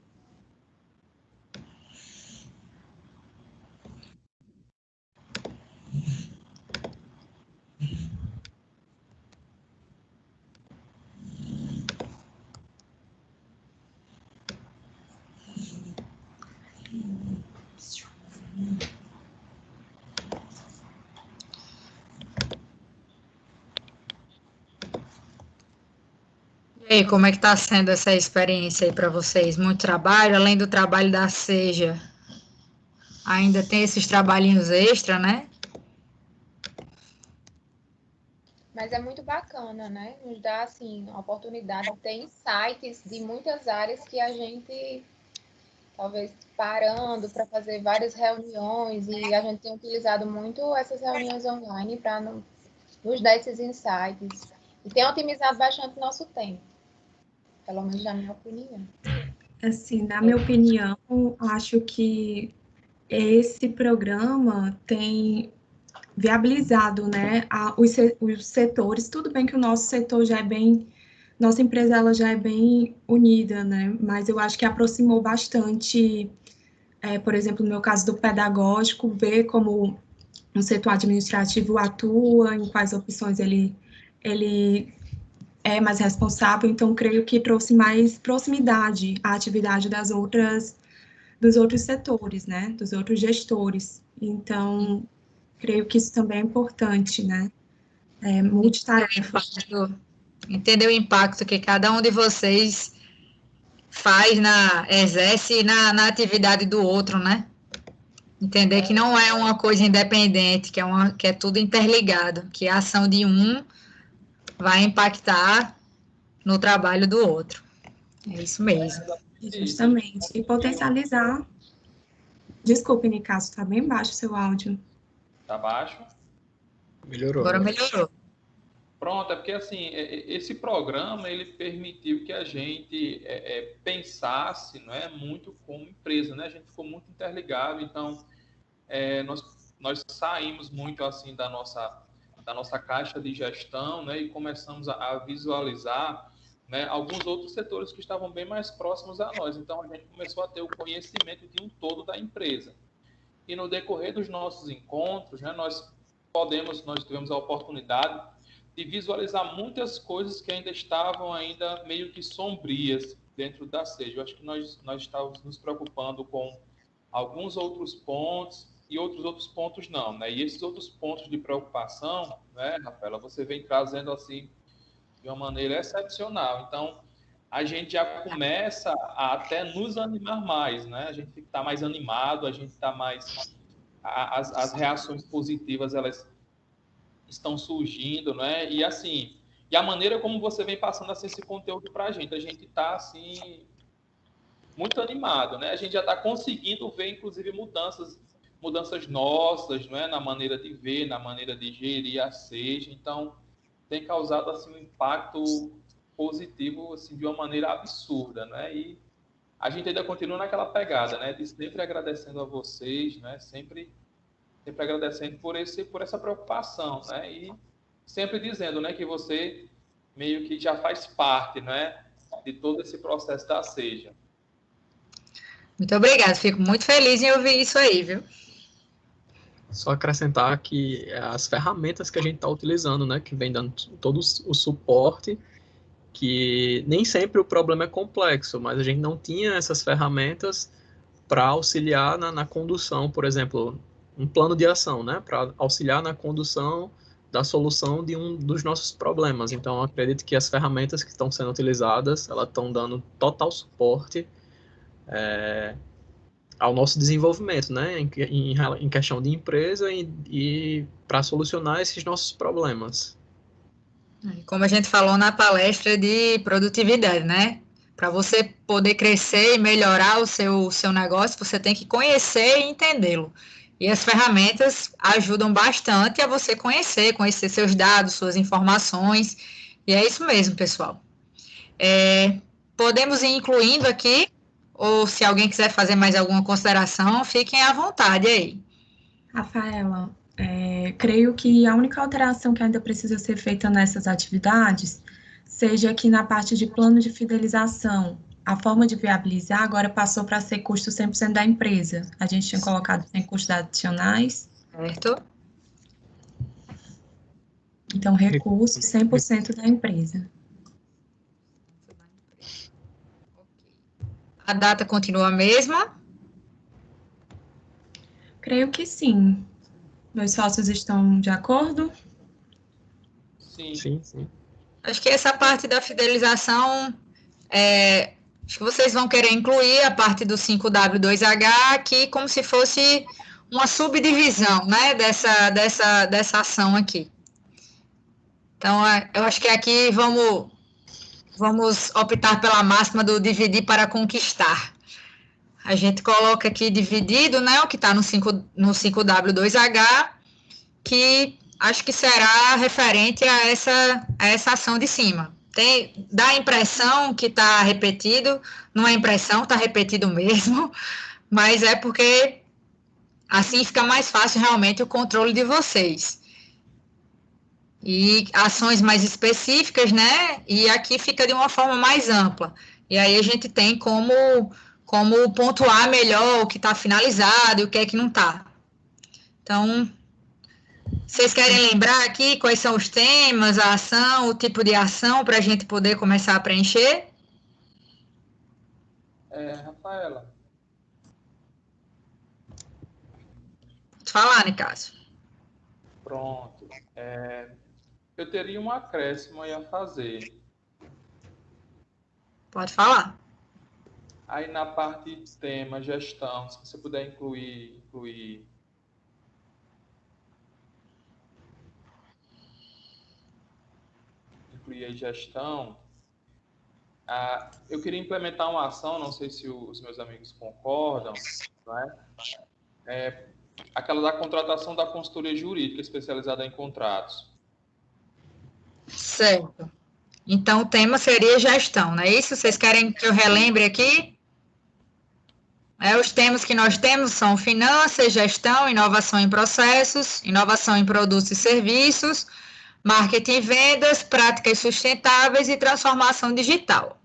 E aí, como é que está sendo essa experiência aí para vocês? Muito trabalho, além do trabalho da Seja, ainda tem esses trabalhinhos extra, né? Mas é muito bacana, né? Nos dá, assim, a oportunidade de ter insights de muitas áreas que a gente, talvez, parando para fazer várias reuniões, e a gente tem utilizado muito essas reuniões online para nos dar esses insights. E tem otimizado bastante o nosso tempo, pelo menos na minha opinião. Assim, na minha opinião, acho que esse programa tem viabilizado, né, os setores. Tudo bem que o nosso setor já é bem, nossa empresa ela já é bem unida, né, mas eu acho que aproximou bastante, por exemplo, no meu caso do pedagógico, ver como o setor administrativo atua, em quais opções ele é mais responsável, então creio que trouxe mais proximidade à atividade das outras dos outros setores, né? Dos outros gestores. Então, creio que isso também é importante, né? Multitarefa. Entender o impacto que cada um de vocês exerce na atividade do outro, né? Entender que não é uma coisa independente, que é tudo interligado, que a ação de um vai impactar no trabalho do outro. É isso mesmo. Justamente. E potencializar. Desculpe, Nicasso, está bem baixo o seu áudio. Tá baixo? Melhorou. Agora melhorou. Pronto, é porque assim, esse programa ele permitiu que a gente pensasse, não é, muito como empresa, né? A gente ficou muito interligado, então nós saímos muito assim da nossa caixa de gestão, né? E começamos a visualizar, né, alguns outros setores que estavam bem mais próximos a nós. Então a gente começou a ter o conhecimento de um todo da empresa. E no decorrer dos nossos encontros, né, nós tivemos a oportunidade de visualizar muitas coisas que ainda estavam meio que sombrias dentro da SEJA. Eu acho que nós estávamos nos preocupando com alguns outros pontos e outros pontos não, né? E esses outros pontos de preocupação, né, Rafaela, você vem trazendo assim de uma maneira excepcional. Então, a gente já começa a até nos animar mais, né? A gente está mais animado, a gente está mais... As reações positivas, elas estão surgindo, né? E assim, e a maneira como você vem passando assim, esse conteúdo para a gente está assim muito animado, né? A gente já está conseguindo ver, inclusive, mudanças nossas, não é? Na maneira de ver, na maneira de gerir a SEJA. Então, tem causado assim um impacto positivo assim de uma maneira absurda, né? E a gente ainda continua naquela pegada, né? De sempre agradecendo a vocês, né? Sempre agradecendo por essa preocupação, né? E sempre dizendo, né, que você meio que já faz parte, né, de todo esse processo da SEJA. Muito obrigada, fico muito feliz em ouvir isso aí, viu? Só acrescentar que as ferramentas que a gente está utilizando, né, que vem dando todo o suporte, que nem sempre o problema é complexo, mas a gente não tinha essas ferramentas para auxiliar na condução, por exemplo, um plano de ação, né, para auxiliar na condução da solução de um dos nossos problemas. Então, eu acredito que as ferramentas que estão sendo utilizadas, elas estão dando total suporte ao nosso desenvolvimento, né, em questão de empresa e para solucionar esses nossos problemas. Como a gente falou na palestra de produtividade, né? Para você poder crescer e melhorar o seu negócio, você tem que conhecer e entendê-lo. E as ferramentas ajudam bastante a você conhecer seus dados, suas informações. E é isso mesmo, pessoal. Podemos ir incluindo aqui, ou se alguém quiser fazer mais alguma consideração, fiquem à vontade aí. Rafaela, creio que a única alteração que ainda precisa ser feita nessas atividades seja que na parte de plano de fidelização, a forma de viabilizar agora passou para ser custo 100% da empresa. A gente tinha colocado sem custos adicionais. Certo. Então, recursos 100% da empresa. A data continua a mesma? Creio que sim. Meus sócios estão de acordo? Sim. Acho que essa parte da fidelização, acho que vocês vão querer incluir a parte do 5W2H aqui como se fosse uma subdivisão, né, dessa ação aqui. Então, eu acho que aqui vamos optar pela máxima do dividir para conquistar. A gente coloca aqui dividido, né, o que está no 5W2H, que acho que será referente a essa ação de cima. Dá a impressão que está repetido, não é impressão, está repetido mesmo, mas é porque assim fica mais fácil realmente o controle de vocês. E ações mais específicas, né? E aqui fica de uma forma mais ampla. E aí a gente tem como pontuar melhor o que está finalizado e o que é que não está. Então, vocês querem lembrar aqui quais são os temas, a ação, o tipo de ação, para a gente poder começar a preencher? Rafaela, falar, Nicásio. Pronto. Eu teria um acréscimo aí a fazer. Pode falar. Aí na parte de tema, gestão, se você puder incluir aí gestão, eu queria implementar uma ação, não sei se os meus amigos concordam, né? Aquela da contratação da consultoria jurídica especializada em contratos. Certo. Então, o tema seria gestão, não é isso? Vocês querem que eu relembre aqui? Os temas que nós temos são finanças, gestão, inovação em processos, inovação em produtos e serviços, marketing e vendas, práticas sustentáveis e transformação digital.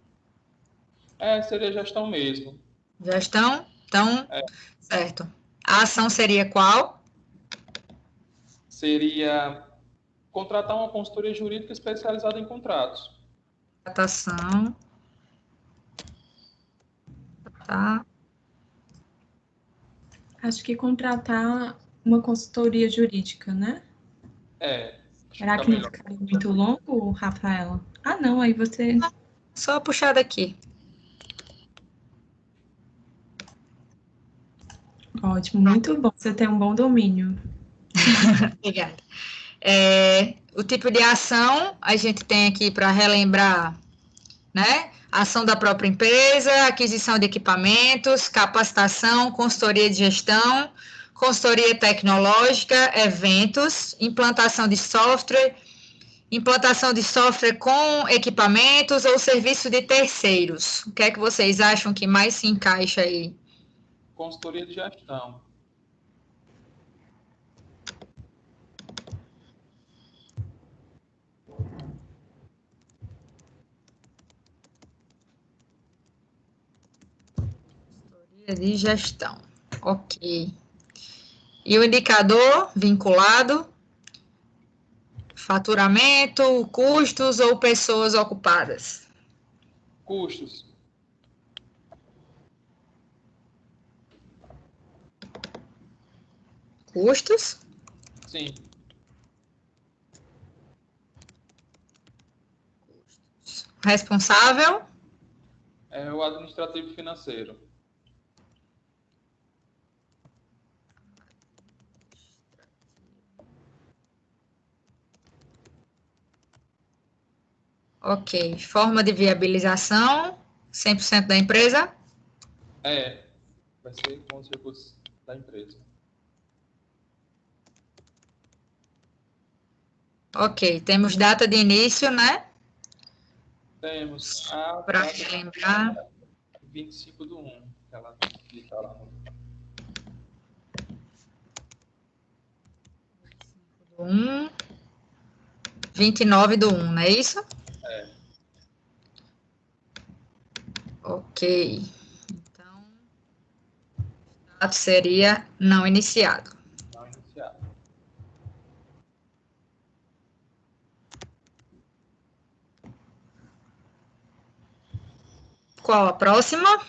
Seria gestão mesmo. Gestão? Então, certo. A ação seria qual? Seria contratar uma consultoria jurídica especializada em contratos. Contratação. Tá. Acho que contratar uma consultoria jurídica, né? Será Será que não ficaria muito longo, Rafaela? Ah, não, aí você... Só puxar daqui. Ótimo, muito bom. Você tem um bom domínio. Obrigada. O tipo de ação, a gente tem aqui para relembrar, né? Ação da própria empresa, aquisição de equipamentos, capacitação, consultoria de gestão, consultoria tecnológica, eventos, implantação de software com equipamentos ou serviço de terceiros. O que é que vocês acham que mais se encaixa aí? Consultoria de gestão. Consultoria de gestão. Ok. E o indicador vinculado? Faturamento, custos ou pessoas ocupadas? Custos. Custos? Sim. Responsável? O administrativo financeiro. Ok. Forma de viabilização? 100% da empresa? Vai ser com os recursos da empresa. Ok. Temos data de início, né? Temos Para lembrar. 25/1. Ela está lá no... 29/1, não é isso? Ok. Então, o status seria não iniciado. Não iniciado. Qual a próxima?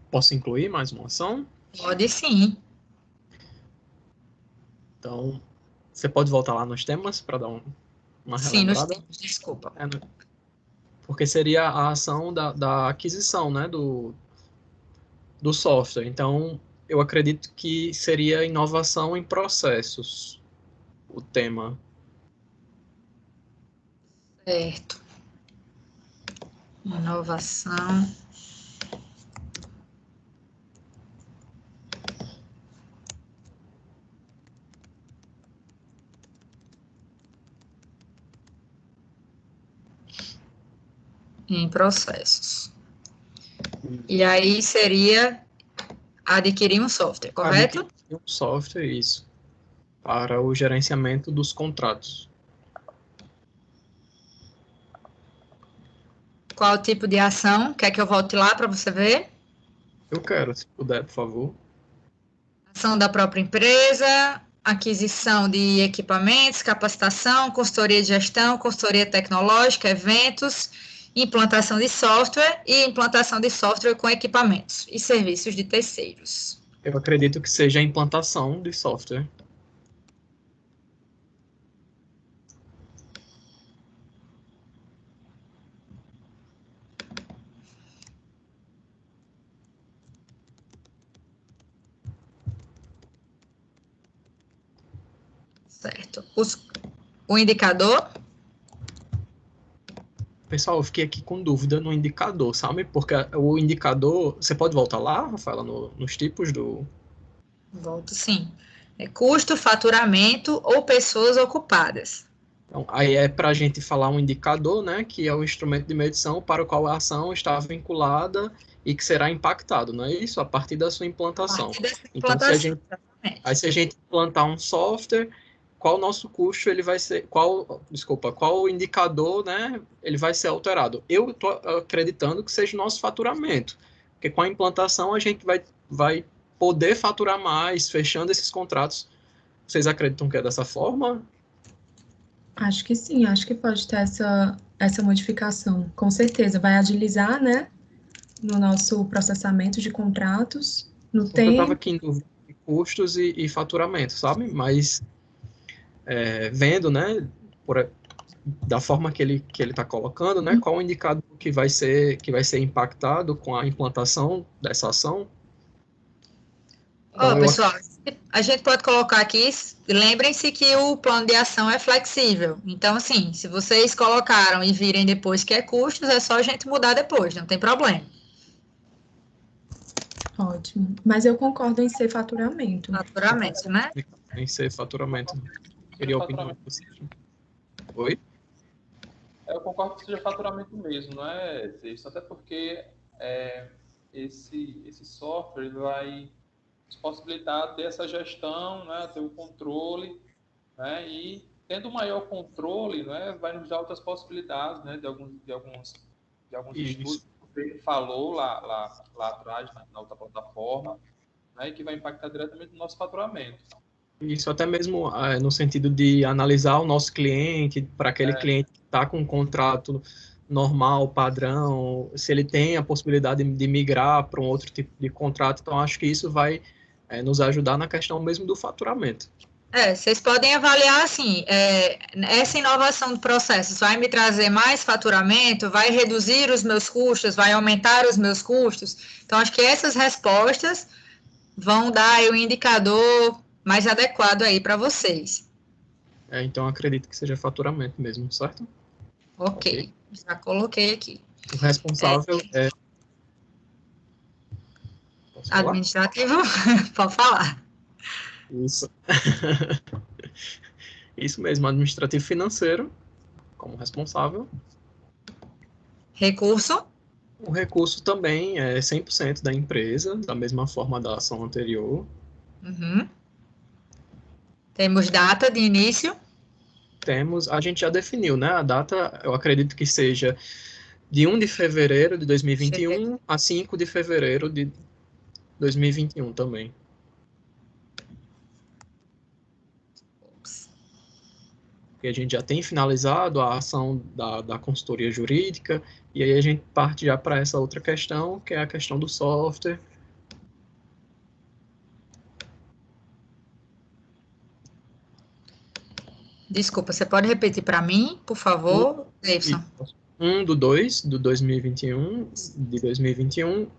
Posso incluir mais uma ação? Pode sim. Então, você pode voltar lá nos temas para dar uma Sim, nos relembrada? temas, desculpa. Porque seria a ação da aquisição, né, do software. Então, eu acredito que seria inovação em processos, o tema. Certo. Inovação. Em processos. E aí seria adquirir um software, correto? Adquirir um software, isso, para o gerenciamento dos contratos. Qual o tipo de ação? Quer que eu volte lá para você ver? Eu quero, se puder, por favor. Ação da própria empresa, aquisição de equipamentos, capacitação, consultoria de gestão, consultoria tecnológica, eventos, implantação de software e implantação de software com equipamentos e serviços de terceiros. Eu acredito que seja a implantação de software. Certo. O indicador? Pessoal, eu fiquei aqui com dúvida no indicador, sabe? Porque o indicador... Você pode voltar lá, Rafaela, nos tipos do... Volto sim. É custo, faturamento ou pessoas ocupadas. Então, aí é para a gente falar um indicador, né? Que é o instrumento de medição para o qual a ação está vinculada e que será impactado, não é isso? A partir da sua implantação. Então, se a gente implantar um software, qual o nosso custo ele vai ser, qual o indicador, né, ele vai ser alterado. Eu estou acreditando que seja o nosso faturamento, porque com a implantação a gente vai poder faturar mais, fechando esses contratos. Vocês acreditam que é dessa forma? Acho que sim, acho que pode ter essa modificação, com certeza. Vai agilizar, né, no nosso processamento de contratos, no tempo. Eu estava aqui em dúvida de custos e faturamento, sabe? Mas vendo, né, da forma que ele está colocando, né, qual o indicador que vai ser impactado com a implantação dessa ação. Então, pessoal, a gente pode colocar aqui, lembrem-se que o plano de ação é flexível. Então, assim, se vocês colocaram e virem depois que é custos, é só a gente mudar depois, não tem problema. Ótimo. Mas eu concordo em ser faturamento. Faturamento, né? Em ser faturamento. Queria a opinião de vocês. Oi? Eu concordo que seja faturamento mesmo, não é isso? Até porque esse software ele vai nos possibilitar ter essa gestão, né, ter o controle, né, e tendo maior controle, né, vai nos dar outras possibilidades, né, de alguns estudos que ele falou lá atrás, na outra plataforma, né, e que vai impactar diretamente no nosso faturamento. Isso até mesmo no sentido de analisar o nosso cliente, para aquele cliente que está com um contrato normal, padrão, se ele tem a possibilidade de migrar para um outro tipo de contrato. Então, acho que isso vai nos ajudar na questão mesmo do faturamento. Vocês podem avaliar assim, essa inovação de processos vai me trazer mais faturamento, vai reduzir os meus custos, vai aumentar os meus custos? Então, acho que essas respostas vão dar aí um indicador mais adequado aí para vocês. Então, acredito que seja faturamento mesmo, certo? Ok, já coloquei aqui. O responsável é... Administrativo, pode falar. Isso. Isso mesmo, administrativo financeiro, como responsável. Recurso? O recurso também é 100% da empresa, da mesma forma da ação anterior. Uhum. Temos data de início? Temos, a gente já definiu, né? A data, eu acredito que seja de 1 de fevereiro de 2021 a 5 de fevereiro de 2021 também. E a gente já tem finalizado a ação da consultoria jurídica, e aí a gente parte já para essa outra questão, que é a questão do software. Desculpa, você pode repetir para mim, por favor, Davidson? 1/2 de 2021,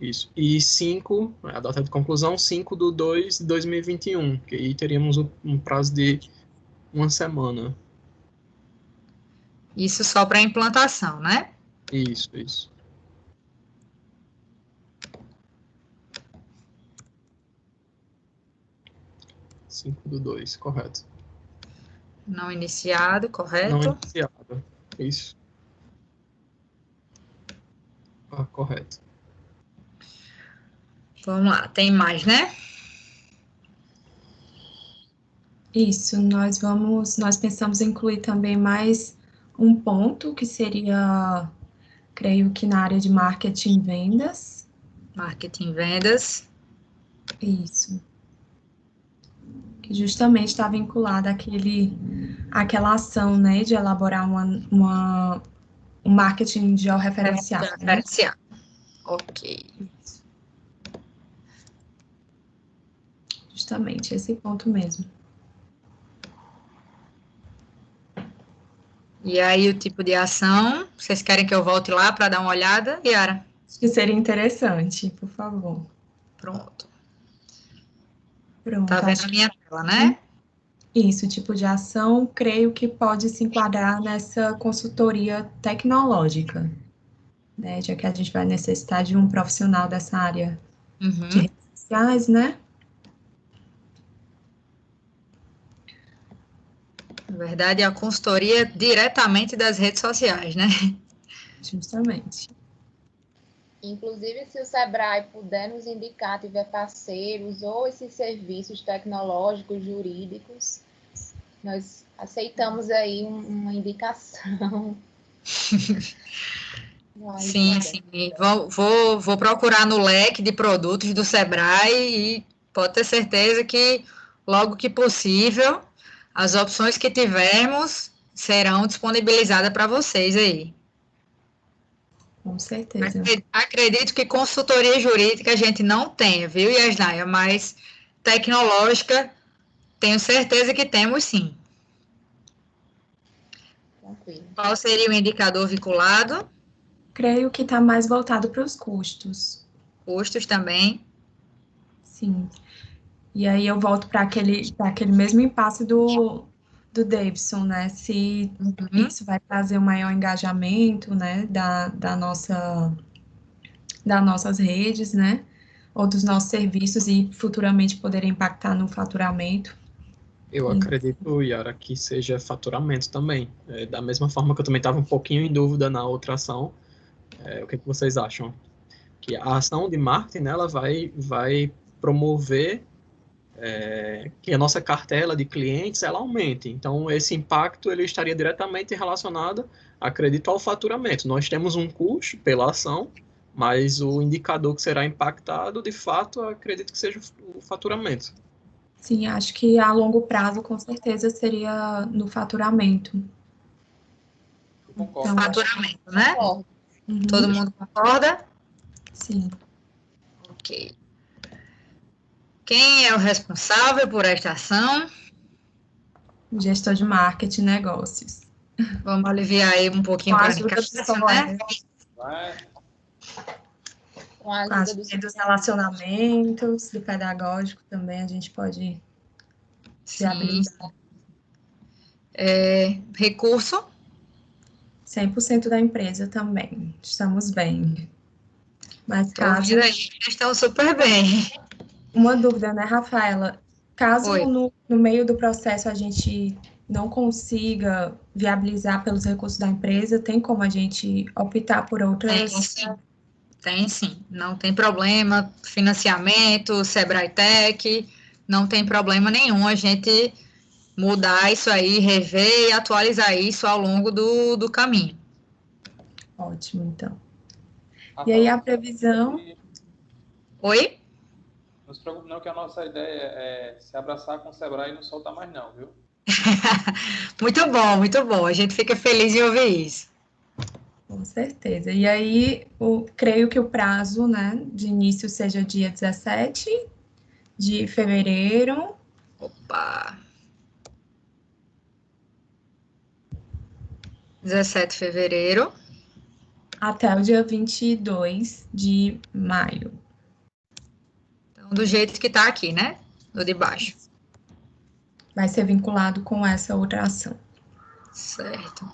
isso. E 5, a data de conclusão, 5/2 de 2021, que aí teríamos um prazo de 1 semana. Isso só para implantação, né? Isso. Cinco do 2, correto. Não iniciado, correto? Não iniciado, isso. Correto. Vamos lá, tem mais, né? Isso, nós pensamos em incluir também mais um ponto, que seria, creio que na área de marketing e vendas. Marketing e vendas. Isso. Que justamente está vinculada àquela ação, né, de elaborar um marketing georreferenciado, né? Referencial. Ok. Justamente, esse ponto mesmo. E aí, o tipo de ação, vocês querem que eu volte lá para dar uma olhada, Yara? Acho que seria interessante, por favor. Pronto. Pronto, Tá vendo acho a que minha tela, né? isso, tipo de ação, creio que pode se enquadrar nessa consultoria tecnológica, né? Já que a gente vai necessitar de um profissional dessa área de Uhum. redes sociais, né? Na verdade, é a consultoria diretamente das redes sociais, né? Justamente. Inclusive, se o Sebrae puder nos indicar, tiver parceiros ou esses serviços tecnológicos, jurídicos, nós aceitamos aí uma indicação. Sim, sim. Vou procurar no leque de produtos do Sebrae e pode ter certeza que, logo que possível, as opções que tivermos serão disponibilizadas para vocês aí. Com certeza. Acredito que consultoria jurídica a gente não tenha, viu, Yasnaya? Mas tecnológica, tenho certeza que temos sim. Tranquilo. Qual seria o indicador vinculado? Creio que está mais voltado para os custos. Custos também. Sim. E aí eu volto para aquele mesmo impasse do Davidson, né? Se isso vai trazer um maior engajamento, né, das nossas redes, né? Ou dos nossos serviços e futuramente poder impactar no faturamento. Eu acredito, Yara, que seja faturamento também. Da mesma forma que eu também estava um pouquinho em dúvida na outra ação, o que vocês acham? Que a ação de marketing, né, ela vai promover que a nossa cartela de clientes ela aumente. Então, esse impacto ele estaria diretamente relacionado, acredito, ao faturamento. Nós temos um custo pela ação, mas o indicador que será impactado, de fato, acredito que seja o faturamento. Sim, acho que a longo prazo, com certeza, seria no faturamento. Eu concordo. Então, Faturamento, né? Concordo. Uhum. Todo mundo concorda? Sim. Ok. Quem é o responsável por esta ação? O gestor de marketing e negócios. Vamos aliviar aí um pouquinho Com a para ajuda dos Nicásio, né? colegas, Vai. Com a com a ajuda ajuda dos relacionamentos, do pedagógico também, a gente pode Sim. viabilizar. Recurso? 100% da empresa também. Estamos bem. Mas Estou caso... ouvindo aí que eles estão super bem. Uma dúvida, né, Rafaela? Caso Oi. no meio do processo a gente não consiga viabilizar pelos recursos da empresa, tem como a gente optar por Tem outras... sim. Tem sim. Não tem problema. Financiamento, Sebrae Tech, não tem problema nenhum a gente mudar isso aí, rever e atualizar isso ao longo do caminho. Ótimo, então. E Rafael, aí a previsão... Oi? não se preocupe não que a nossa ideia é se abraçar com o Sebrae e não soltar mais não, viu? Muito bom, muito bom. A gente fica feliz em ouvir isso. Com certeza. E aí, creio que o prazo, né, de início seja dia 17 de fevereiro. Opa! 17 de fevereiro. Até o dia 22 de maio. Então, do jeito que está aqui, né? Do de baixo. Vai ser vinculado com essa outra ação. Certo.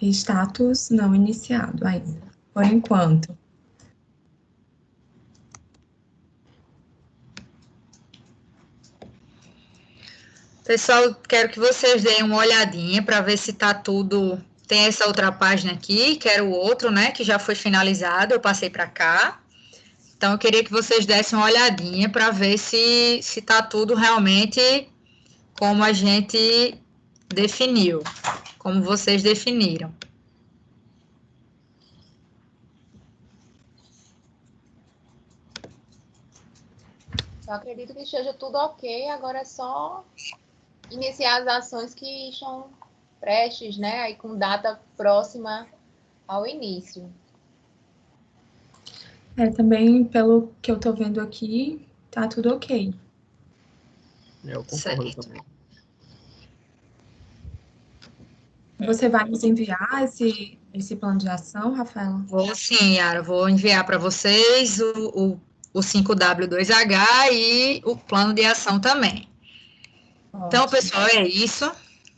Status não iniciado ainda, por enquanto. Pessoal, quero que vocês deem uma olhadinha para ver se está tudo. Tem essa outra página aqui, que era o outro, né? Que já foi finalizado, eu passei para cá. Então, eu queria que vocês dessem uma olhadinha para ver se está tudo realmente como a gente definiu, como vocês definiram. Eu acredito que esteja tudo ok, agora é só iniciar as ações que estão prestes, né? Aí com data próxima ao início. Também, pelo que eu estou vendo aqui, tá tudo ok. Eu concordo Certo. também. Você vai nos enviar esse plano de ação, Rafaela? Vou sim, Yara, vou enviar para vocês o 5W2H e o plano de ação também. Então, Ótimo. pessoal, é isso.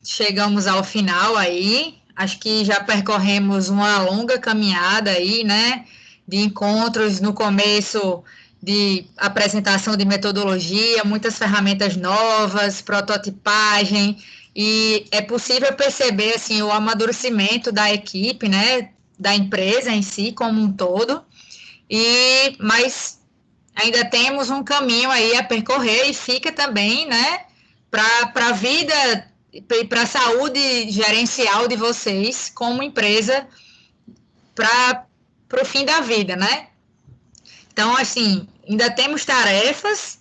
Chegamos ao final aí. Acho que já percorremos uma longa caminhada aí, né? De encontros no começo de apresentação de metodologia, muitas ferramentas novas, prototipagem, e é possível perceber, assim, o amadurecimento da equipe, né? Da empresa em si, como um todo. Mas ainda temos um caminho aí a percorrer e fica também, né? Para a vida e para a saúde gerencial de vocês como empresa para o fim da vida, né? Então, assim, ainda temos tarefas,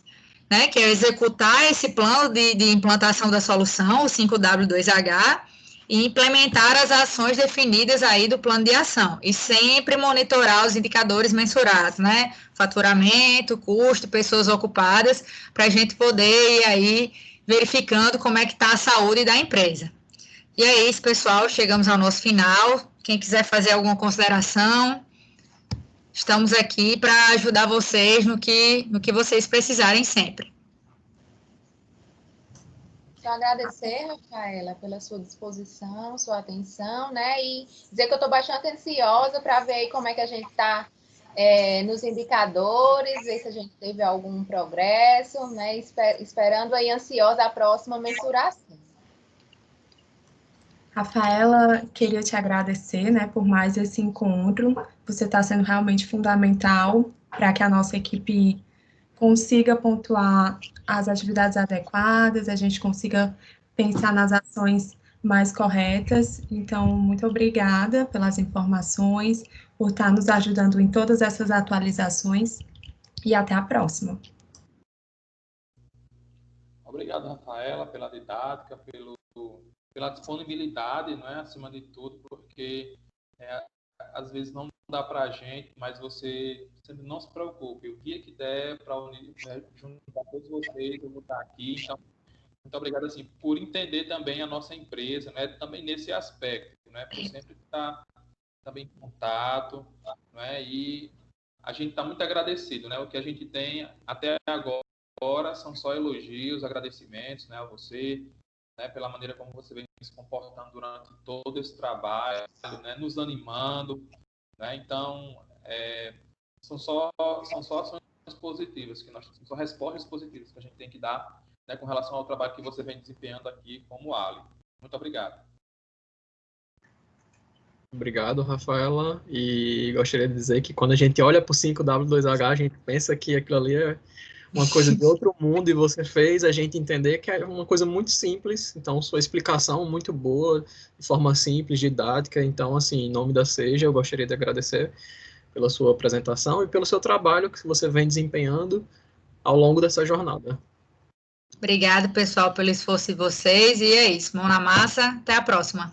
né, que é executar esse plano de implantação da solução, o 5W2H, e implementar as ações definidas aí do plano de ação. E sempre monitorar os indicadores mensurados, né? Faturamento, custo, pessoas ocupadas, para a gente poder ir aí verificando como é que está a saúde da empresa. E é isso, pessoal, chegamos ao nosso final. Quem quiser fazer alguma consideração, estamos aqui para ajudar vocês no que vocês precisarem sempre. Só agradecer, Rafaela, pela sua disposição, sua atenção, né? E dizer que eu estou bastante ansiosa para ver aí como é que a gente está nos indicadores, ver se a gente teve algum progresso, né? Esperando aí ansiosa a próxima mensuração. Rafaela, queria te agradecer, né, por mais esse encontro. Você está sendo realmente fundamental para que a nossa equipe consiga pontuar as atividades adequadas, a gente consiga pensar nas ações mais corretas. Então, muito obrigada pelas informações, por estar nos ajudando em todas essas atualizações e até a próxima. Obrigado, Rafaela, pela didática, pela disponibilidade, não é, acima de tudo, porque às vezes não dá para a gente, mas você sempre não se preocupe. O dia que der para juntar todos vocês, eu vou estar aqui. Então, muito obrigado assim, por entender também a nossa empresa, né, também nesse aspecto, né, por sempre estar também em contato, né, e a gente está muito agradecido, né, o que a gente tem até agora são só elogios, agradecimentos, né, a você, né, pela maneira como você vem se comportando durante todo esse trabalho, né, nos animando, né, então são só ações positivas que nós são só respostas positivas que a gente tem que dar, né, com relação ao trabalho que você vem desempenhando aqui como Ali. Muito obrigado. Obrigado, Rafaela. E gostaria de dizer que quando a gente olha para o 5W2H, a gente pensa que aquilo ali é uma coisa de outro mundo e você fez a gente entender que é uma coisa muito simples. Então, sua explicação muito boa, de forma simples, didática. Então, assim, em nome da Seja, eu gostaria de agradecer pela sua apresentação e pelo seu trabalho que você vem desempenhando ao longo dessa jornada. Obrigada, pessoal, pelo esforço de vocês. E é isso. Mão na massa. Até a próxima.